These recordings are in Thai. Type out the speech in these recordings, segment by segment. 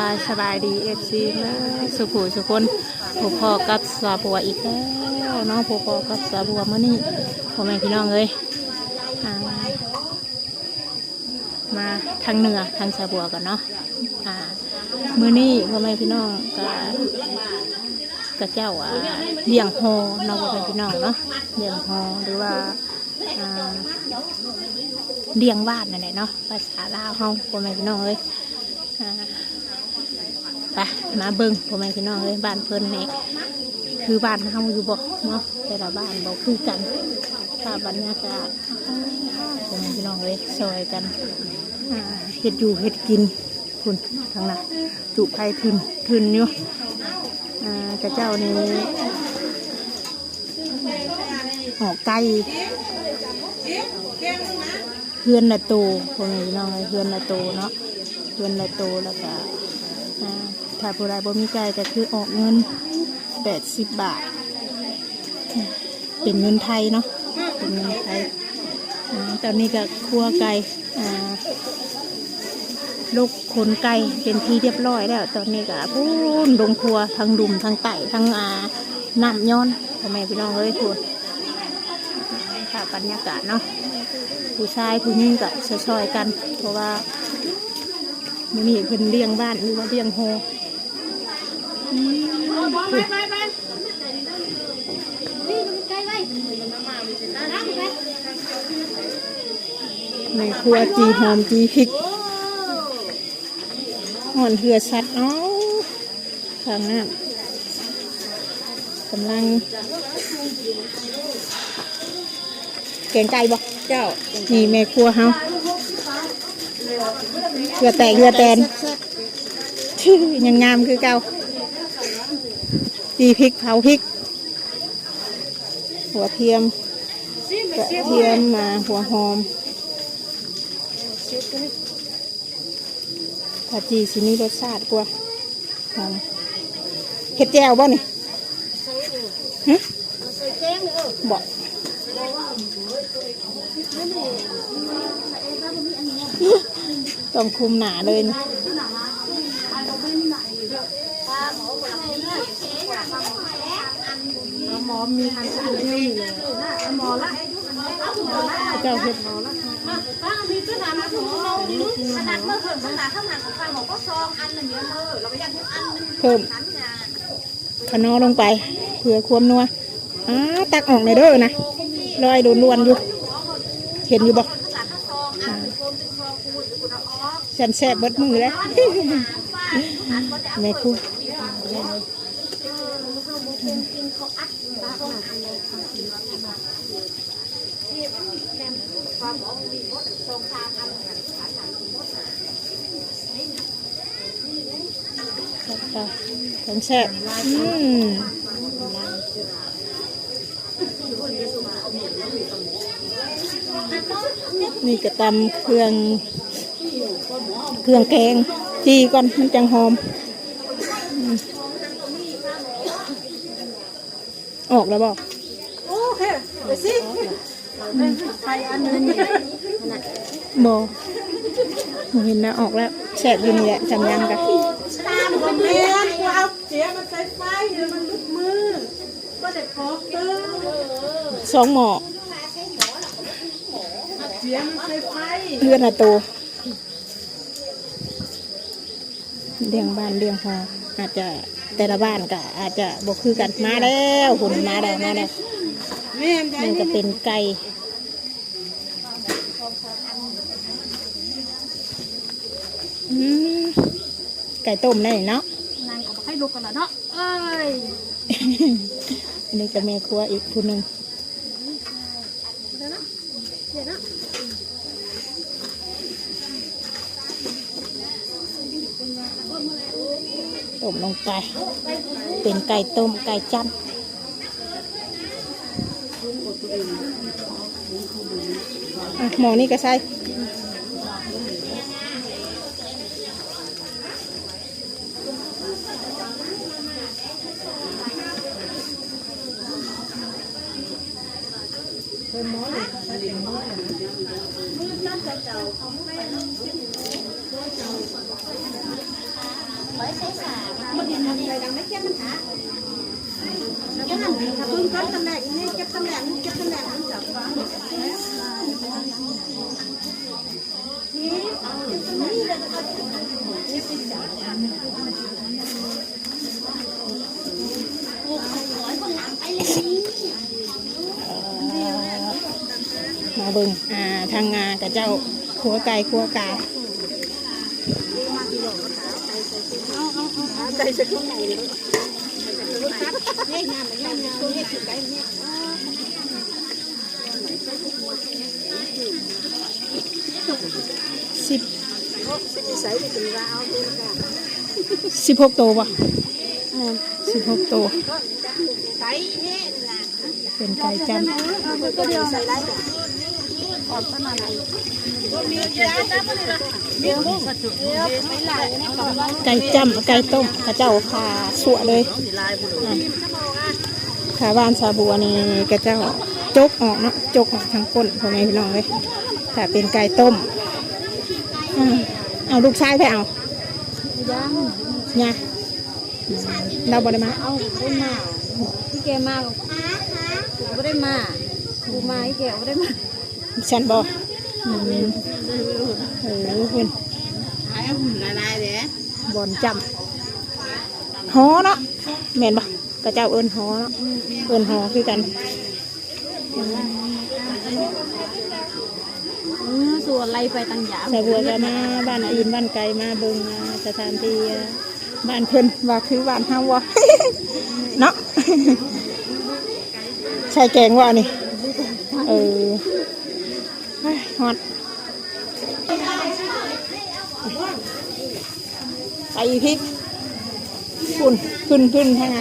ค่ะสบายดีFCนะสุขุสุคนผู้พอกับสาบัวอีกแล้วเนาะผู้พอกับสาบัวมื้อนี้พ่อแม่พี่น้องเลยมาทางเหนือทางสาบัวกันเนาะมื้อนี้พ่อแม่พี่น้องกะเจ้าเลี้ยงฮอเนาะพ่อแม่พี่น้องเนาะเลี้ยงฮอหรือว่าเลี้ยงบ้านนั่นแหละเนาะภาษาลาวเฮาพ่อแม่พี่น้องเลยไปมาเบิ่งพ่อแม่พี่น้องเลยบ้านเพิ่นนี่คือบ้านเฮาอยู่บ่เนาะแต่ละบ้านบ่คือกันภาพบรรยากาศพ่อแม่พี่น้องเลยซอยกันเฮ็ดอยู่เฮ็ดกินคุณทางนั้นจุไผ่ทึนอยู่กระเจ้านี่ออกไก่เฮือนละโตพ่อแม่พี่น้องเลยเฮือนละโตเนาะเฮือนละโตแล้วก็ถ้าผู้ใดบ่มีไก่ก็คือออกเงิน80 บาทเป็นเงินไทยเนาะเป็นเงินไทยตอนนี้ก็ครัวไก่ลูกขนไก่เป็นที่เรียบร้อยแล้วตอนนี้ก็พูนลงครัวทั้งดุมทั้งไต่ทั้งน้ำย้อนพ่อแม่พี่น้องเลยพูดค่ะบรรยากาศเนาะผู้ชายผู้หญิงก็ซอยๆกันเพราะว่ามื้อนี้เพิ่นเลี้ยงบ้านหรือว่าเลี้ยงโฮในครัวจีหอมจีพริกห่อนเหือชัดเนาะข้างหน้ากำลังแกงไก่บ่เจ้านี่แม่ครัวเฮาเหือแตกเหือแตนยังงามคือเก่าจีพริกเผาพริกหัวเทียมกระเทียมมาหัวหอมผัดจีสินี้รสชาติกว่าหอมเห็ดแจ่วบ่นี่ฮะบอกต้องคุมหนาเลยนี่หมอมีอันนี้เลยหมอละเจ้าเห็ดหมอละมีเพื่อนหามาถูกเราดิลูกขนาดเมื่อเพิ่มขนาดข้าวหนักของข้าวหมอก็ซองอันหนึ่งเดียวเราไปยัดทุกอันเพิ่มขนอลงไปเผื่อความนัวตักออกในเด้อนะลอยโดนลวนอยู่เห็นอยู่บ่ฉันแซ่บเบิดมือแล้วแม่คู่ฉันแซ่บนี่ก็ตำเครื่องแกงจีก่อนมันจังหอมออกแล้วบอกโอเคเดี๋ยวสิใครอันนึงบอกเห็นนะออกแล้วแฉะอยู่นี่แหละจำยังกันตามคนเลี้ยงเอาเสียมันใส่ไฟเดี๋ยวมันลุกมือก็เด็ดพอกเตอร์2 หม้อเสียมันใส่ไฟเลือดอะโตเลี้ยงบ้านเลี้ยงหออาจจะแต่ละบ้านก็อาจจะบอกคือกันมาแล้วหุ่นมาแล้วมันก็เป็นไก่ไก่ต้มได้เนาะนางก็ให้ลูกกันแล้วเนาะเอ้ยอันนี้ก็แม่ครัวอีกคนหนึ่งต้มลงไปเป็นไก่ต้มไก่จันหมอนี่ก็ใส่ มันยังไงดังไม่เก็บมันหาเก็บนั่นถ้าพึ่งก้อนตำแหน่งนี่เก็บตำแหน่งเก็บตำแหน่งมันจับมาเบิ่งทางงากับเจ้าขัวไก่ขัวกาใจจะขึ้นไหนเลยเนี่ยงานมันเนี่ยเนี่ยคือไก่เนี่ย16 ตัวป่ะ16 ตัวเป็นไก่จำไก่จำไก่ต้มกระเจ้าขาสวเลยขาบ้านซาบัวนี่กระเจ้าจกออกเนาะจกออกทั้งก้นพ่อแม่พี่น้องเลยถ้าเป็นไก่ต้มเอาลูกชายไปเอาเนี่ยเราบ่ได้มาเอาได้มาพี่แกมากูไม่ได้มากูมาพี่แกไม่ได้มาฉันบอกเพื่อนบอลจำหอเนาะแม่นปะกระเจ้าเอิญหอเนาะเอิญหอคือกันส่วนไรไปต่างอย่างสะบัวก็มาบ้านอื่นบ้านไกลมาเบิ่งสถานที่บ้านเพิ่นว่าคือบ้านเฮาวะเนาะใช่แกงว่านี่ฮอตไปพริกฝุ่นขึ้นใช่ไหม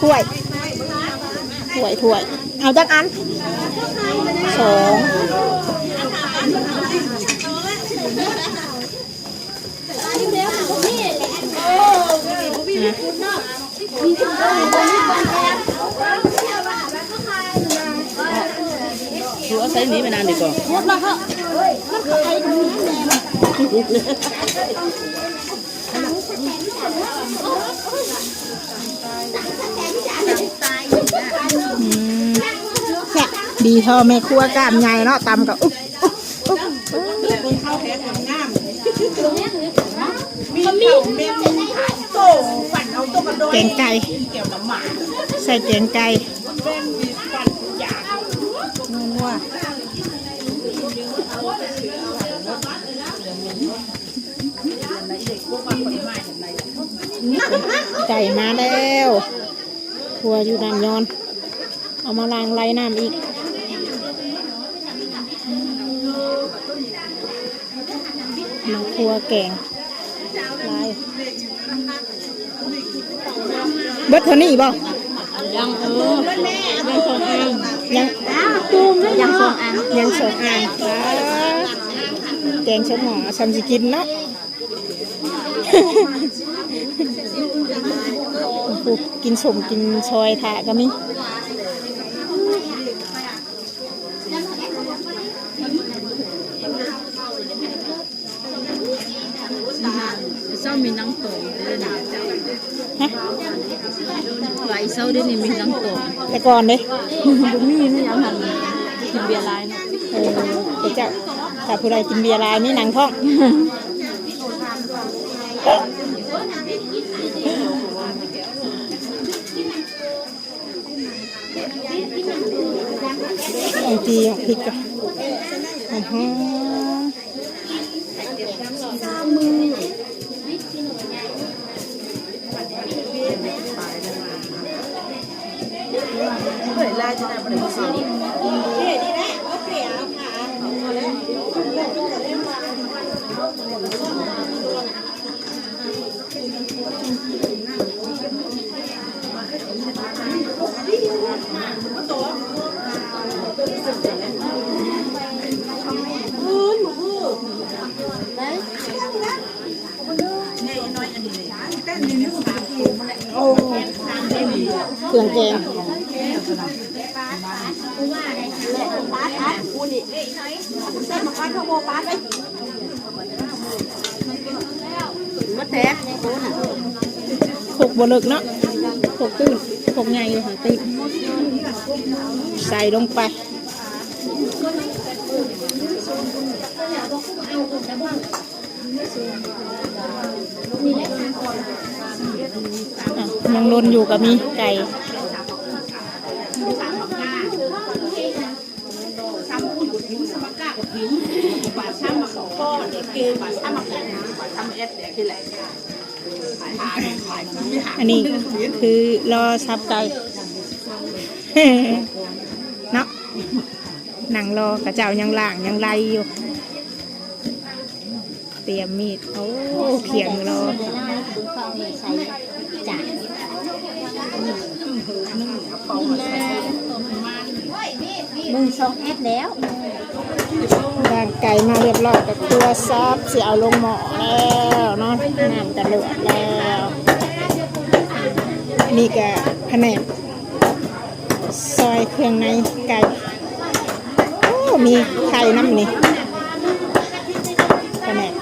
ถ้วยเอาจักอัน2ดูเอาใส่นี้ไปนานดีกว่าดีเท่าแม่ครัวกล้ามใหญ่เนาะตำกับคนเข้าแพ้ทำงามแกงไก่ใส่แกงไก่นัวไก่มาแล้วครัวอยู่น้ำยอนเอามาล้างไล่น้ำอีกมาครัวแกงลายเบิดเท่านี้บ่ยังยังสองอันยังตูมยังสองอันแกงชมหมอชำสิกินเนาะกินสมกินชอยถาก็มีเศร้ามีนังโตเลยนะฮะไหวเศร้าด้วยนี่มีนังโตแต่ก่อนเลยบุมีนี่ยังหันกินเบียร์ลายเนาะเจ้าถ้าผู้ใดกินเบียร์ลายนี่หนังท้องเอาจีเอาพริกก่อนลายจะได้บริสุทธิ์เครื่องแกง กูนี่เส้นมาก้อนข้าวโพดป้าไปมาแตกกูน่ะ ขกบ่เลิกเนาะขกตื้นขกใหญ่เลยค่ะตื้นใส่ลงไปยังลนอยู่กับมีไก่อันนี้คือรอซับไก่ เนาะหนังรอกระเจ้ายังล่างยังไล่อยู่เตรียมมีดโอ้เขียงรอ มึงส่งแอดแล้ว ย่างไก่มาเรียบร้อยกับตัวซับเสียเอาลงหม้อแล้วเนาะน้ำจะเลือดแล้วนี่ก็แผนกซอยเครื่องในไก่โอ้มีไข่น้ำนี่แผนก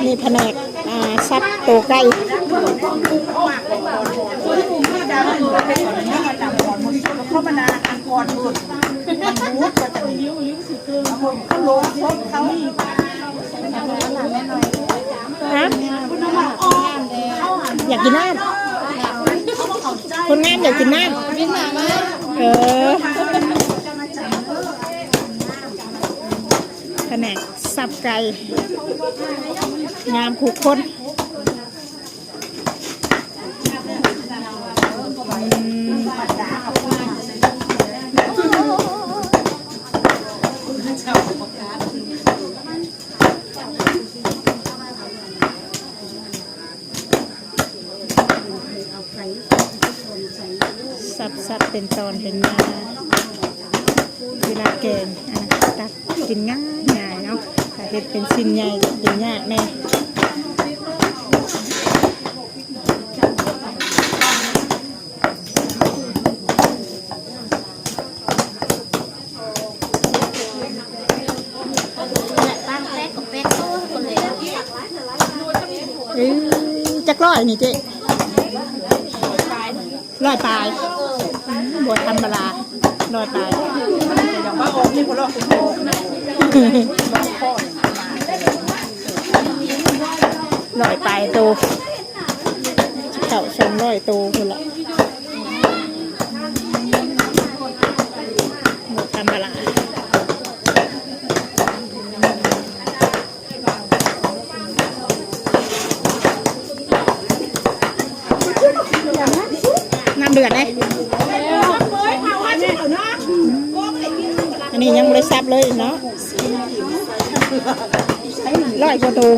นี่แผนกซับตัวไก่ฮะอยากกินน้ำคนงามอยากกินน้ำแผนกสับไก่งามขู่คนสับเป็นตอนเป็นมาเวลาแกงตักกินง่ายเนาะถ้าเห็ดเป็นชิ้นใหญ่กินยากแน่จักร้อยนี่เจ๊ร้อยปลายบวชธรรมดาร้อยปลายอย่างว่าองค์นี่พอรอดคุณโตร้อยปลายโตเต่าชงร้อยโตคนละบวชธรรมดาน้ำเดือดเลยอันนี้ยังไม่ได้ซับเลยเนาะร้อยกว่าตัว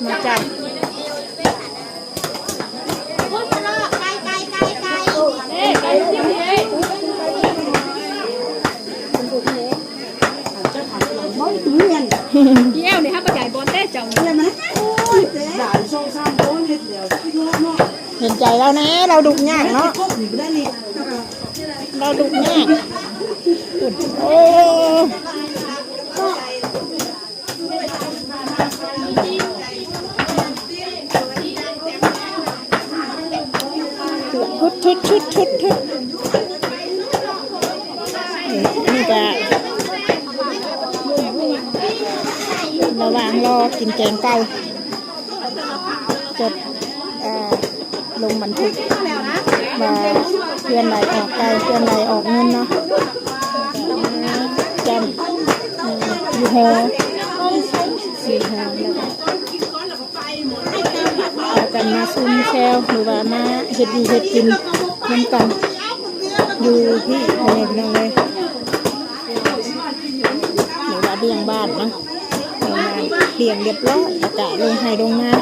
มาจับเยี่ยวนี่ฮะปลาใหญ่บอลเต้จังเลยมันเห็นใจเราแน่เราดุยากเนาะเราดุยากโอ้ชุดนี่ก็ระหว่างรอกินแกงไก่จดลงบันทึกมาเพื่อนไหลออกไก่เพื่อนไหลออกเงินเนาะจำยูโฮแล้วกันมาซุ่มแซวหรือว่ามาเห็ดดีเห็ดกินน้ำกัน อยู่ที่อะไรพี่น้องเลยหรือว่าเลี้ยงบ้านเนาะเลี้ยงเรียบร้อยอากาศลงให้ลงมา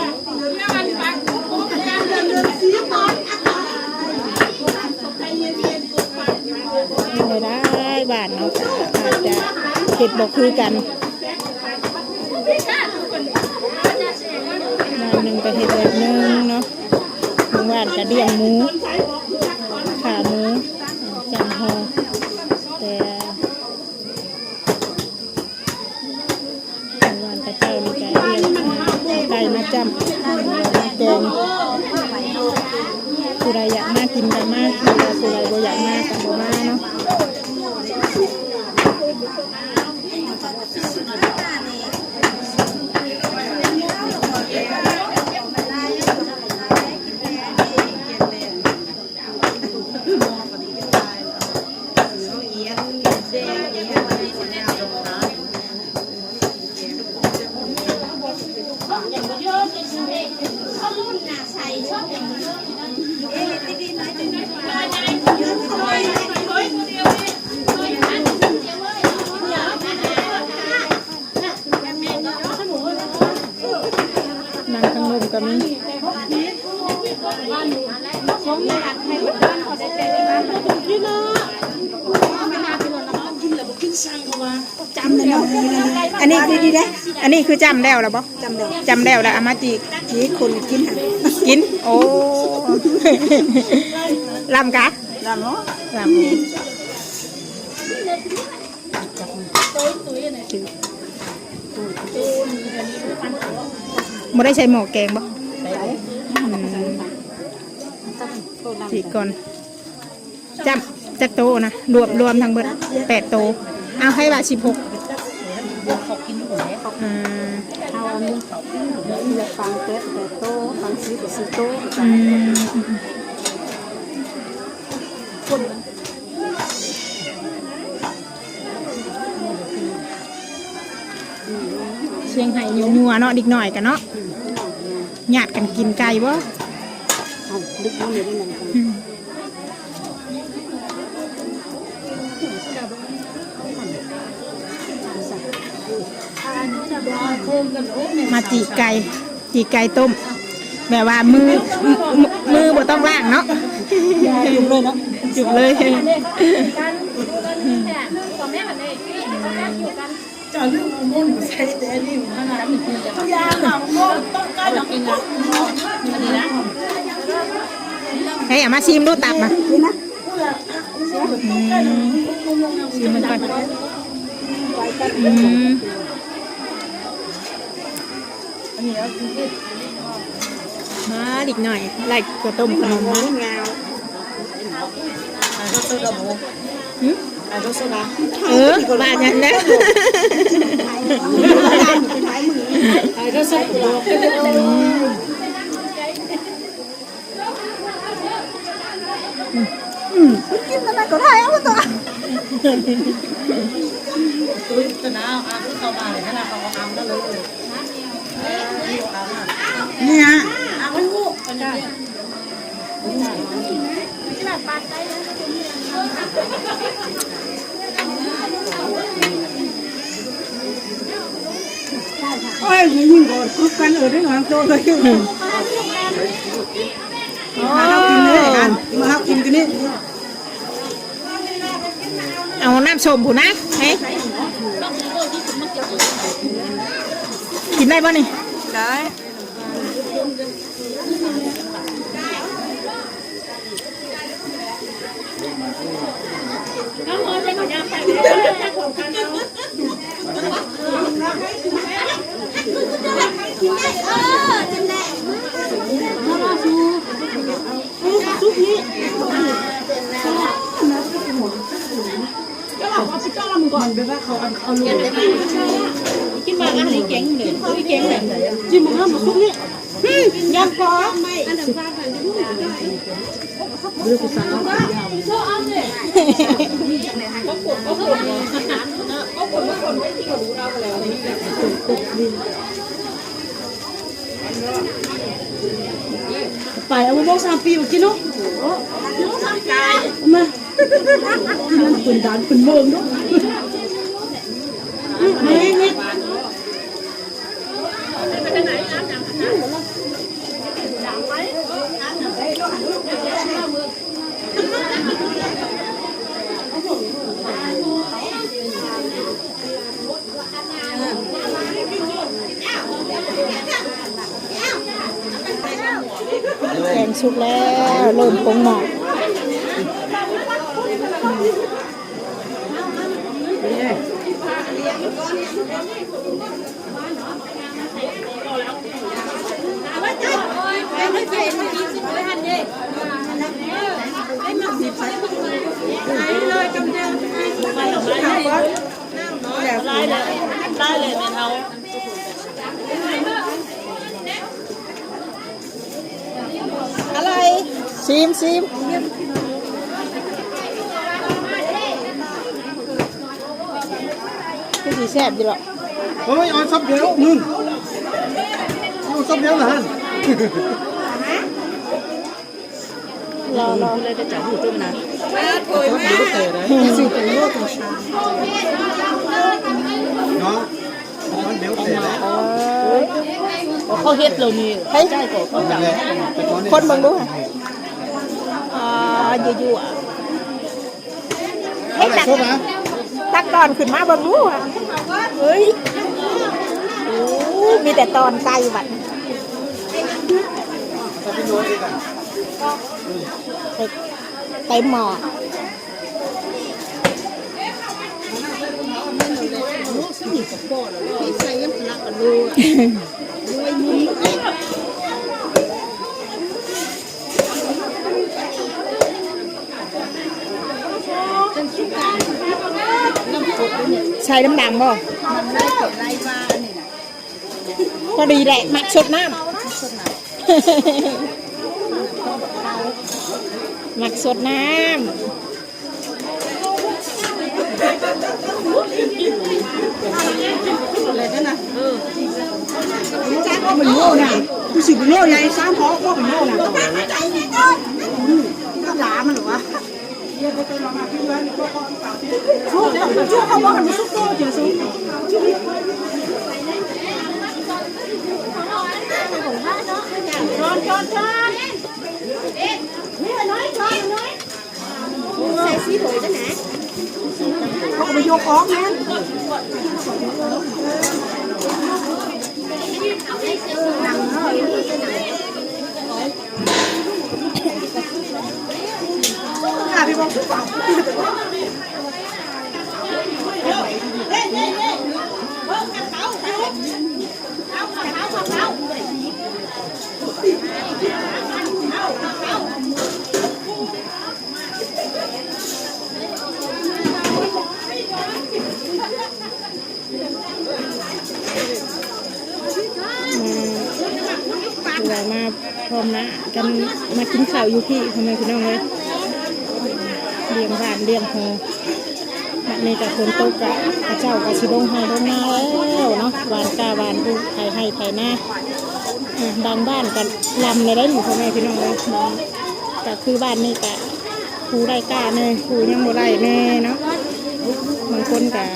ไม่ได้บ้านเนาะอาจจะเห็ดบอกคือกันบ้านหนึ่งก็เห็ดแบบนึงเนาะบางบ้านก็เลี้ยงหมูขาหมูจำหอแต่บางบ้านก็เจ้านี่ก็เลี้ยงไก่มาจำมาแกงผู้ใดอยากมากินก็มาผู้ใดบ่อยากมาก็บ่มาเนาะนั่งข้างลมก็มีอันนี้คือดีเด้อันนี้คือจำแล้วหรอบ่จำแล้วแล้วเอามาจีคนกินกินโอ้ลำกะลำเนาะลำไม่ได้ใช้หม้อแกงบ่จีก่อนจำจักโตนะรวมทั้งเบิด8 โตเอาให้ว่า16เอาอันนี้อยากฟังเป็ดแต่โตฟังซีกับซีโตเชียงไห่นัวเนาะดิกหน่อยกันเนาะหยาดกันกินไก่บ่ดึกน้ำเดือดได้ไหมมาจีไก่ต้มแบบว่ามือบ่ต้องล้างเนาะจุ่มเลยเนาะจุ่มเลยจะเรื่องมุ่นใช้แต่นี่มันนะทุกอย่างหนังมุ่นต้องการหนังกินนะอันนี้นะเฮ้ยเอามาชิมดูตับมาชิมมันก่อนมาดิกหน่อยไล่กระต้มขนมมาบ้านยังนะกินอะไรก็ได้เอาตัวตุ้ยตะนาวอาเข้ามาเลยขนาดเขาเอาได้เลยเนี่ยเอาไว้งูกันได้ขนาดปาดได้เลยโอ้ยยิงก่อนคุกกันได้หางโตเลยมาเรากินเลยกันมาเรากินกันนี่เอาน้ำส้มผู้นะเฮ้ยกินได้ป่ะนี่ได้มันเป็นว่าเขาเอาลูกกินมาอันนี้เก่งเลยเก่งเลยจิ้มมันมาซุปนี่ยำปลาไม่อันดับฟ้าผ่านที่นู่นเรื่องภาษาโซ่เอาเลยก็กดที่เขารู้เราแล้วนี่ไปเอามาบอก3 ปีมากินเนาะ3 ปีมา คุณดันคุณเมืองด้วยนี่แกงสุกแล้วเริ่มปรุงหม้อได้เลยแม่เฮา อะไรซิมคือสีแซ่บดีหรอ เฮ้ยเอาซับเดียวมึงเอาซับเดียวเหรอฮะ รอ เลยจะจับหูตัวนะ สิเป็นโลกของชาเนาะมันเดี๋ยวเสร็จแล้ว เขาเฮ็ดเรานี่ใช่ก็เขาจับ คนเบิ่งดูค่ะอยู่อ่ะ เอาไหนชอบนะ ตักตอนขึ้นมาเบิ่งดูอ่ะเฮ้ยมีแต่ตอนไก่บัดเต็มหม้อใช้น้ำดำบ่พอดีแหละมักสดน้ำมักสดน้ำอะไรกันนะจ้าก็เป็นโง่ไงกูสิเป็นโง่ไงซ้ำเพราะก็เป็นโง่นะก็หลามันหรอวะชุบเดี๋ยวชุบเขาบอกให้มันชุบตัวจริงซุช้อนนี่น้อยช้อนน้อยใส่ซีโร่กันนะเขาไปโยกของนะพี่บอกชุบเปล่าเรามาพร้อมนะกันมากินข้าวอยู่พี่ทำไมพี่น้องเลยเลี้ยงบ้านเลี้ยงหอแบบนี้กับคนตกกะพระเจ้ากับชิลงไฮลงมาแล้วเนาะวานกาวานดูไทยให้ไทยหน้าบางบ้านกันลำเลยได้หนูพ่อแม่พี่น้องเลยแต่คือบ้านนี้กะครูได้กล้าแน่ครูยังบ่ได้แน่เนาะบางคนกะ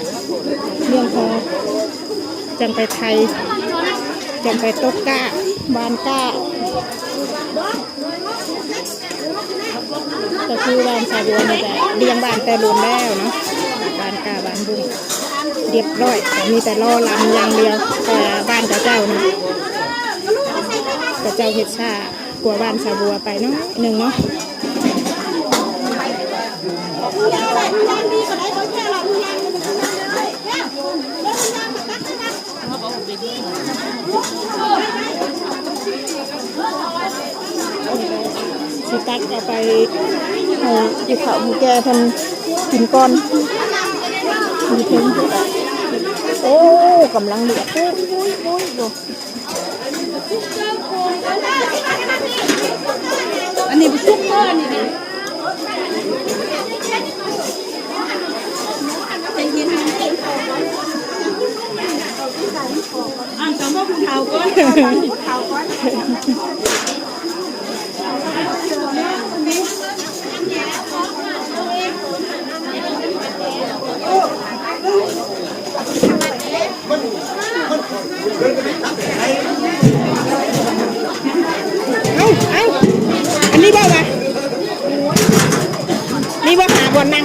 เลี้ยงหอจังไปไทยจังไปตกกะบานกะก็คือบ้านสาบัวนี่แหละเลี้ยงบ้านแต่รุนแล้วเนาะบ้านกาบ้านบุ้งเรียบร้อยมีแต่รอลำอย่างเดียวแต่บ้านกระเจ้านะกระเจ้าเฮ็ดซ่ากลัวบ้านสาบัวไปเนาะหนึ่งเนาะสิตักเอาไปอยู่เขาหมูแก่ทันกินก้อนมีเพิ่งโอ้กำลังเดือดดูอันนี้เป็นซุปเปอร์นี่ดิอันสมมติคุณเท้าก้อน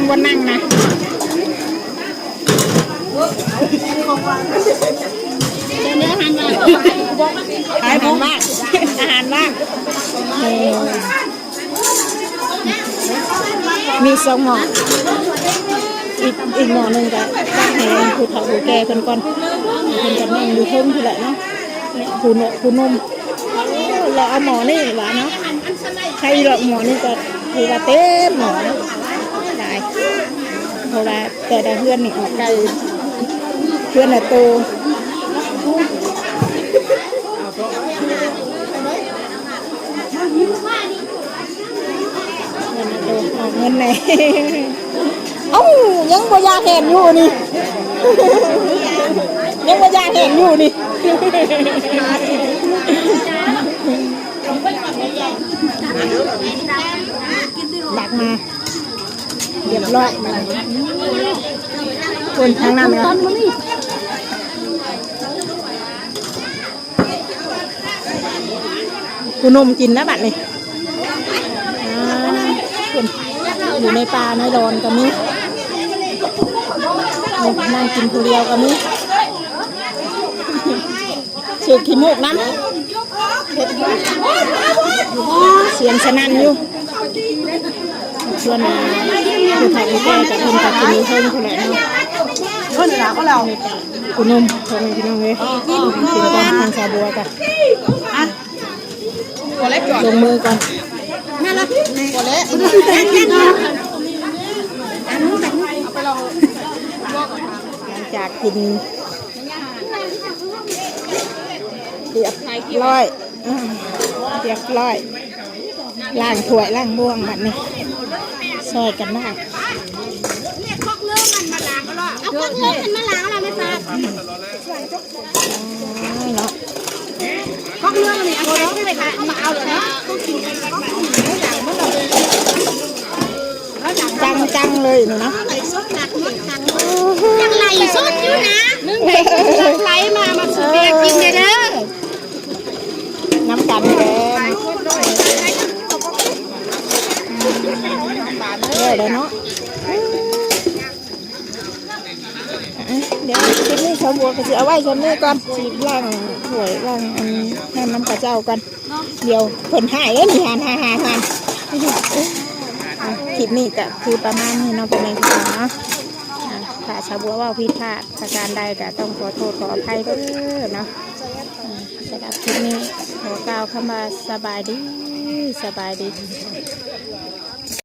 บนนั่งนะเนื้ออาหารมากอาหารมากมีสองหม้ออีกหม้อหนึ่งก็ตั้งให้ผู้เฒ่าผู้แก่คนก่อนคนจะนั่งอยู่ทุ่งที่แหละเนาะผู้นมเราเอาหม้อนี่หวานเนาะใช้เราหม้อนี่ก็คือว่าเต็มหม้อได้เพราะว่าแต่ได้เพื่อนนี่ออกไกลเพื่อนน่ะโตเงินไหนเอ้ายังบ่อยากเห็นอยู่นี่ยังบ่อยากเห็นอยู่นี่ดักมาเรียบร้อยคนทางนั้นเนี่ยคุณนมกินแล้วบัดนี่คุณอยู่ในป่าในดอนก็มีนั่งกินผู้เดียวก็มีเชือกขี้มูกน้ำเสียงสนั่นอยู่ชวนผู้ถ่ายแก่กับคนตัดกินเพิ่มเท่าไหร่เนาะคุณนุ่มทำไมพี่น้องเลยกินก่อนทางชาบัวกันลงมือก่อนหลังจากกินเรียบร้อยล้างถ้วยล้างบ่วงแบบนี้ซอยกันได้เอาพวกเรื่องมันมาล้างอะไรไม่ทราบเนาะพวกเรื่องนี่เอาไว้เลยค่ะเอามาเอาเลยนะจังเลยเนาะยังไหลสุดอยู่นะไหลมาสุดเบียกินเลยเด้อน้ำกันแดงเลยเนาะเดี๋ยวคลิปนี้ชาวบัวก็จะเอาไว้ชมนี่ก่อนชีบล่างหวยล่างอันให้น้ำกระเจ้ากันเดี๋ยวผลหายแล้วมีหานคลิปนี้ก็คือประมาณนี้เนาะเป็นไงกันเนาะถ้าชาวบัวว่าผิดพลาดประการใดก็ต้องขอโทษขออภัยด้วยเนาะสำหรับคลิปนี้ขอกล่าวคำว่าสบายดี